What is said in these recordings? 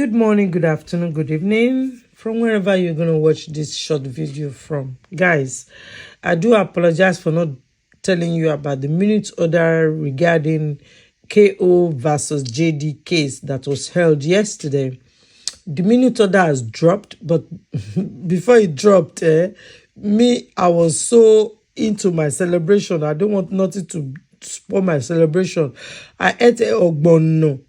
Good morning, good afternoon, good evening, from wherever you're going to watch this short video from. Guys, I do apologize for not telling you about the minute order regarding KO versus JD case that was held yesterday. The minute order has dropped, but before it dropped, I was so into my celebration. I don't want nothing to spoil my celebration. I ate a ogbono.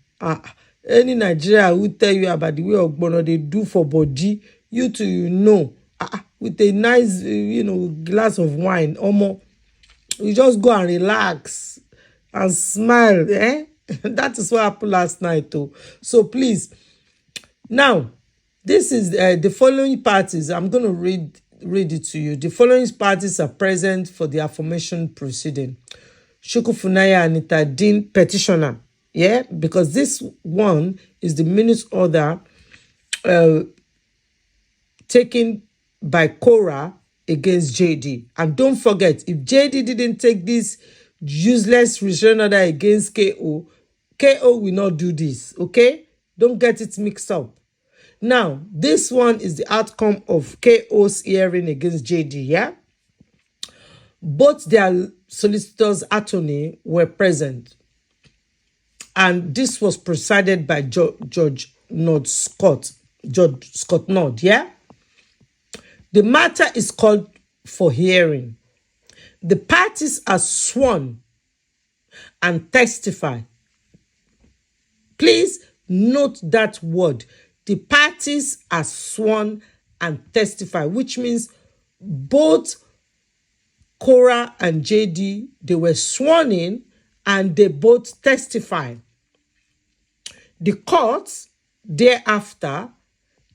Any Nigeria will tell you about the way ogbono they do for body. You too, with a nice, glass of wine. You just go and relax and smile. That is what happened last night too. So please, now, this is the following parties. I'm going to read it to you. The following parties are present for the aforementioned proceeding. Shukufunaya Anita Dean petitioner. Yeah, because this one is the minute order taken by Cora against JD. And don't forget, if JD didn't take this useless return order against KO will not do this, okay? Don't get it mixed up. Now, this one is the outcome of KO's hearing against JD, yeah? Both their solicitors' attorney were present. And this was presided by Judge Scott Nod, yeah? The matter is called for hearing. The parties are sworn and testify. Please note that word. The parties are sworn and testify, which means both Cora and JD, they were sworn in and they both testify. The court, thereafter,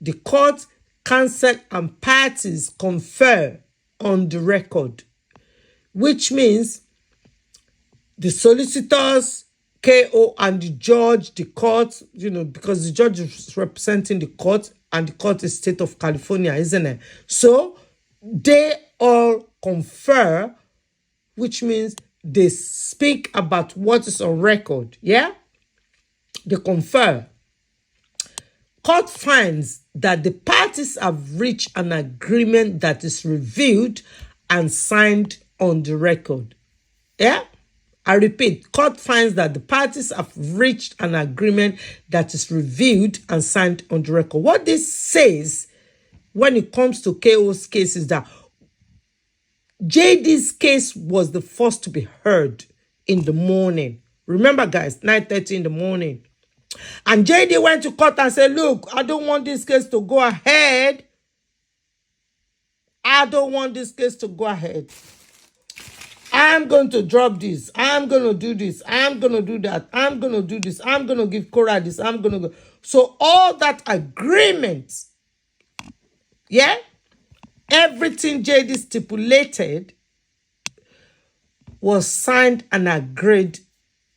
the court, counsel and parties confer on the record, which means the solicitors, KO and the judge, the court, because the judge is representing the court and the court is state of California, isn't it? So they all confer, which means they speak about what is on record, yeah? They confer. Court finds that the parties have reached an agreement that is reviewed and signed on the record, yeah? I repeat, court finds that the parties have reached an agreement that is reviewed and signed on the record. What this says when it comes to KO's case is that JD's case was the first to be heard in the morning. Remember, guys, 9:30 in the morning. And JD went to court and said, look, I don't want this case to go ahead. I don't want this case to go ahead. I'm going to drop this. I'm going to do this. I'm going to do that. I'm going to do this. I'm going to give Cora this. I'm going to go. So all that agreement, yeah, everything JD stipulated was signed and agreed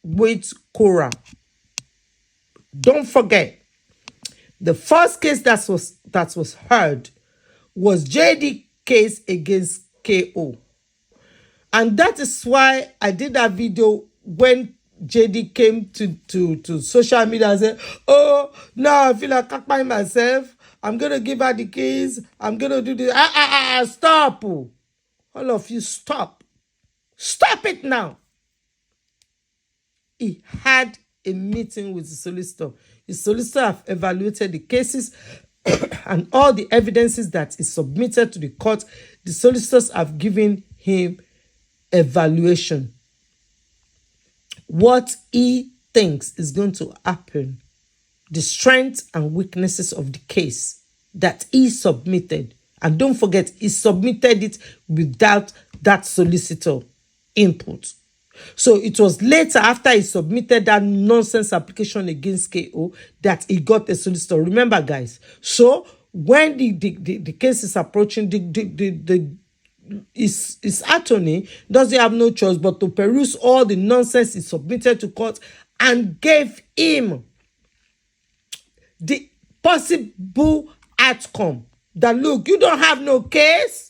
with Cora. Don't forget, the first case that was heard was JD case against KO. And that is why I did that video when JD came to social media and said, oh, now I feel like I by myself. I'm going to give her the keys. I'm going to do this. Stop. All of you, stop. Stop it now. He had a meeting with the solicitor. The solicitor have evaluated the cases and all the evidences that is submitted to the court. The solicitors have given him evaluation. What he thinks is going to happen, the strengths and weaknesses of the case that he submitted. And don't forget, he submitted it without that solicitor input. So it was later, after he submitted that nonsense application against KO, that he got a solicitor. Remember, guys. So when the case is approaching, his attorney doesn't have no choice but to peruse all the nonsense he submitted to court and gave him the possible outcome. That, look, you don't have no case.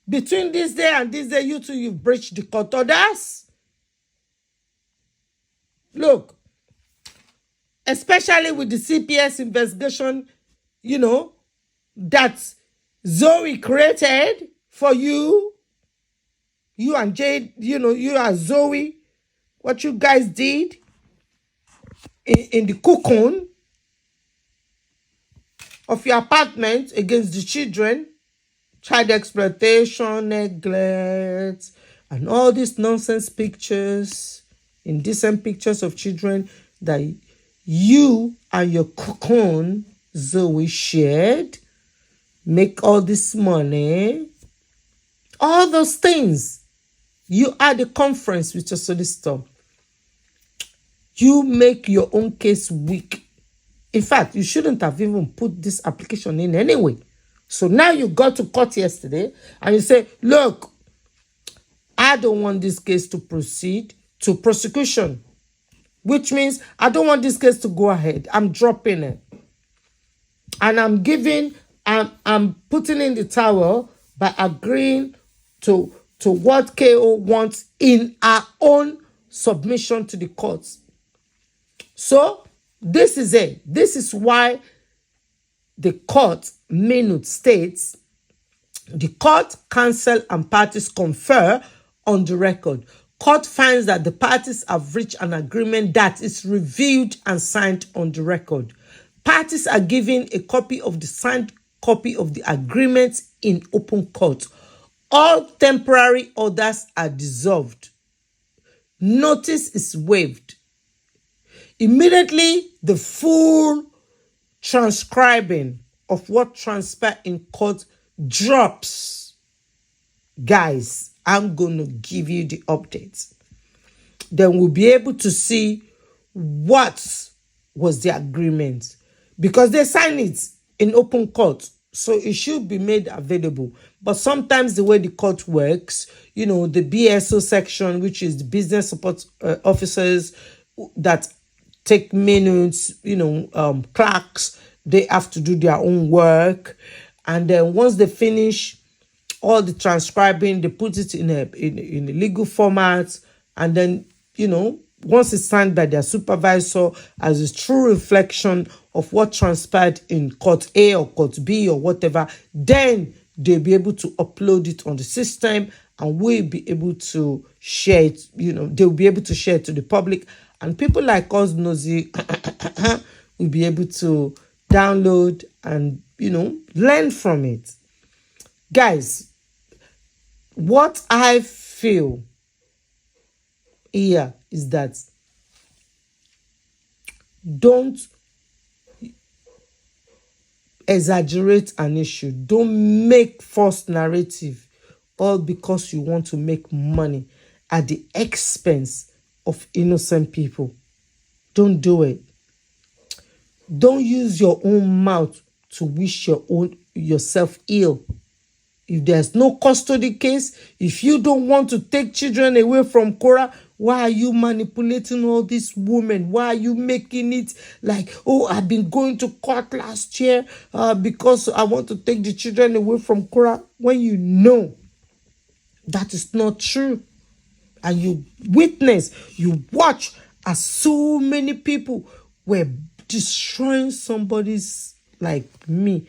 Between this day and this day, you two, you've breached the court orders. Look, especially with the CPS investigation, that Zoe created for you. You and Jade, you and Zoe, what you guys did in the cocoon of your apartment against the children, child exploitation, neglect, and all these nonsense pictures, indecent pictures of children that you and your cocoon, Zoe, shared, make all this money, all those things. You had a conference with your solicitor. You make your own case weak. In fact, you shouldn't have even put this application in anyway. So now you got to court yesterday and you say, look, I don't want this case to proceed to prosecution, which means I don't want this case to go ahead. I'm dropping it. And I'm putting in the towel by agreeing to what KO wants in our own submission to the courts. So this is it. This is why the court minute states the court, counsel, and parties confer on the record. Court finds that the parties have reached an agreement that is reviewed and signed on the record. Parties are given a copy of the signed copy of the agreement in open court. All temporary orders are dissolved. Notice is waived. Immediately, the full transcribing of what transpired in court drops. Guys, I'm going to give you the updates. Then we'll be able to see what was the agreement. Because they signed it in open court, so it should be made available. But sometimes the way the court works, the BSO section, which is the business support officers that take minutes, clerks, they have to do their own work. And then once they finish all the transcribing, they put it in a legal format. And then, once it's signed by their supervisor as a true reflection of what transpired in court A or court B or whatever, then they'll be able to upload it on the system and we'll be able to share it, they'll be able to share it to the public. And people like us, nosy, will be able to download and, learn from it. Guys, what I feel here is that don't exaggerate an issue. Don't make false narrative all because you want to make money at the expense of innocent people. Don't do it. Don't use your own mouth to wish yourself ill. If there's no custody case, if you don't want to take children away from Cora, why are you manipulating all these women? Why are you making it like, oh, I've been going to court last year because I want to take the children away from Cora, when you know that is not true. And you witness, you watch as so many people were destroying somebody's like me,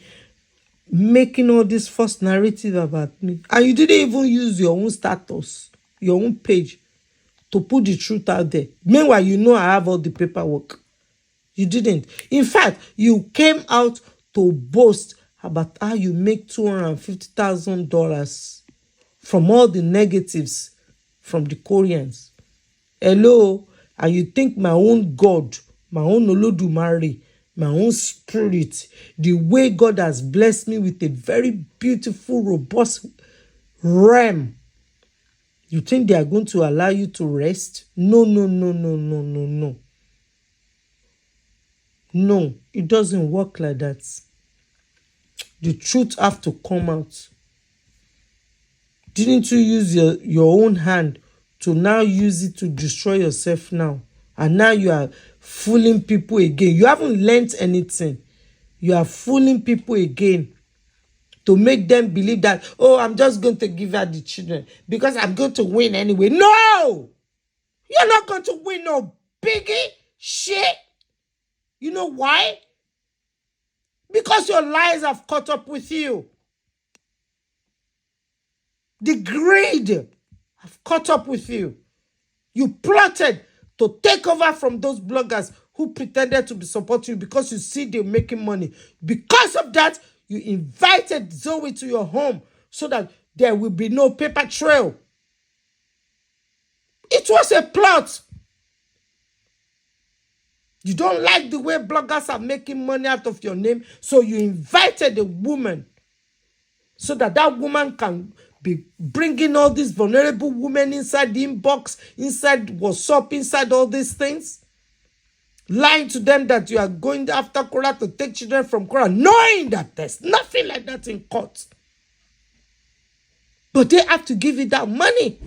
making all this false narrative about me. And you didn't even use your own status, your own page to put the truth out there. Meanwhile, I have all the paperwork. You didn't. In fact, you came out to boast about how you make $250,000 from all the negatives from the Koreans. Hello? And you think my own God, my own Olodumare, my own spirit, the way God has blessed me with a very beautiful, robust realm, you think they are going to allow you to rest? No. No, it doesn't work like that. The truth have to come out. Didn't you use your own hand to now use it to destroy yourself now? And now you are fooling people again. You haven't learned anything. You are fooling people again to make them believe that, oh, I'm just going to give her the children because I'm going to win anyway. No! You're not going to win no biggie shit. You know why? Because your lies have caught up with you. The greed have caught up with you. You plotted to take over from those bloggers who pretended to be supporting you because you see they're making money. Because of that, you invited Zoe to your home so that there will be no paper trail. It was a plot. You don't like the way bloggers are making money out of your name, so you invited a woman so that that woman can be bringing all these vulnerable women inside the inbox, inside WhatsApp, inside all these things. Lying to them that you are going after Korah to take children from Korah, knowing that there's nothing like that in court. But they have to give you that money.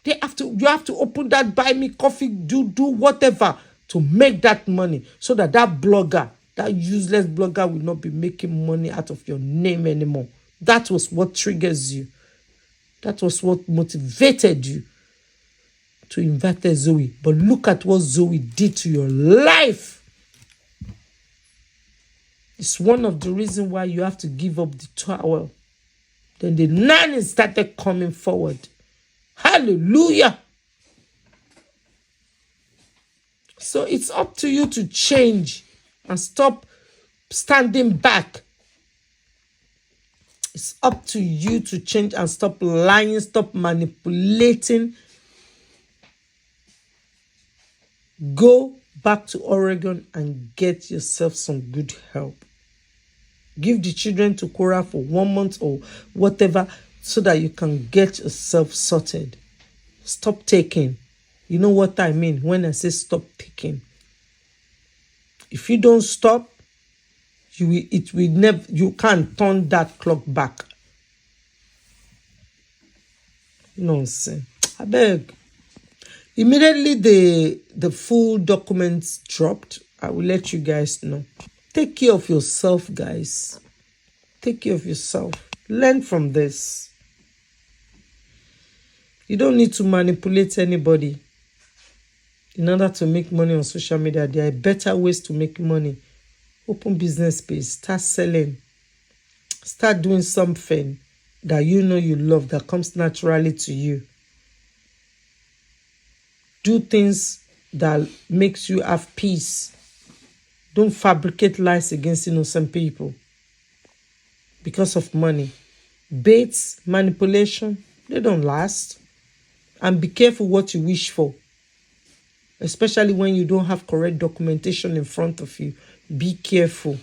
You have to open that buy me coffee, do whatever to make that money so that blogger, that useless blogger will not be making money out of your name anymore. That was what triggers you. That was what motivated you to invite Zoe. But look at what Zoe did to your life. It's one of the reasons why you have to give up the towel. Then the nanny started coming forward. Hallelujah. So it's up to you to change and stop standing back. It's up to you to change and stop lying, stop manipulating. Go back to Oregon and get yourself some good help. Give the children to Korah for 1 month or whatever so that you can get yourself sorted. Stop taking. You know what I mean when I say stop taking. If you don't stop, you can't turn that clock back. Nonsense. I beg. Immediately the full documents dropped, I will let you guys know. Take care of yourself, guys. Take care of yourself. Learn from this. You don't need to manipulate anybody in order to make money on social media. There are better ways to make money. Open business page. Start selling. Start doing something that you know you love, that comes naturally to you. Do things that makes you have peace. Don't fabricate lies against innocent people because of money. Baits, manipulation, they don't last. And be careful what you wish for. Especially when you don't have correct documentation in front of you. Be careful.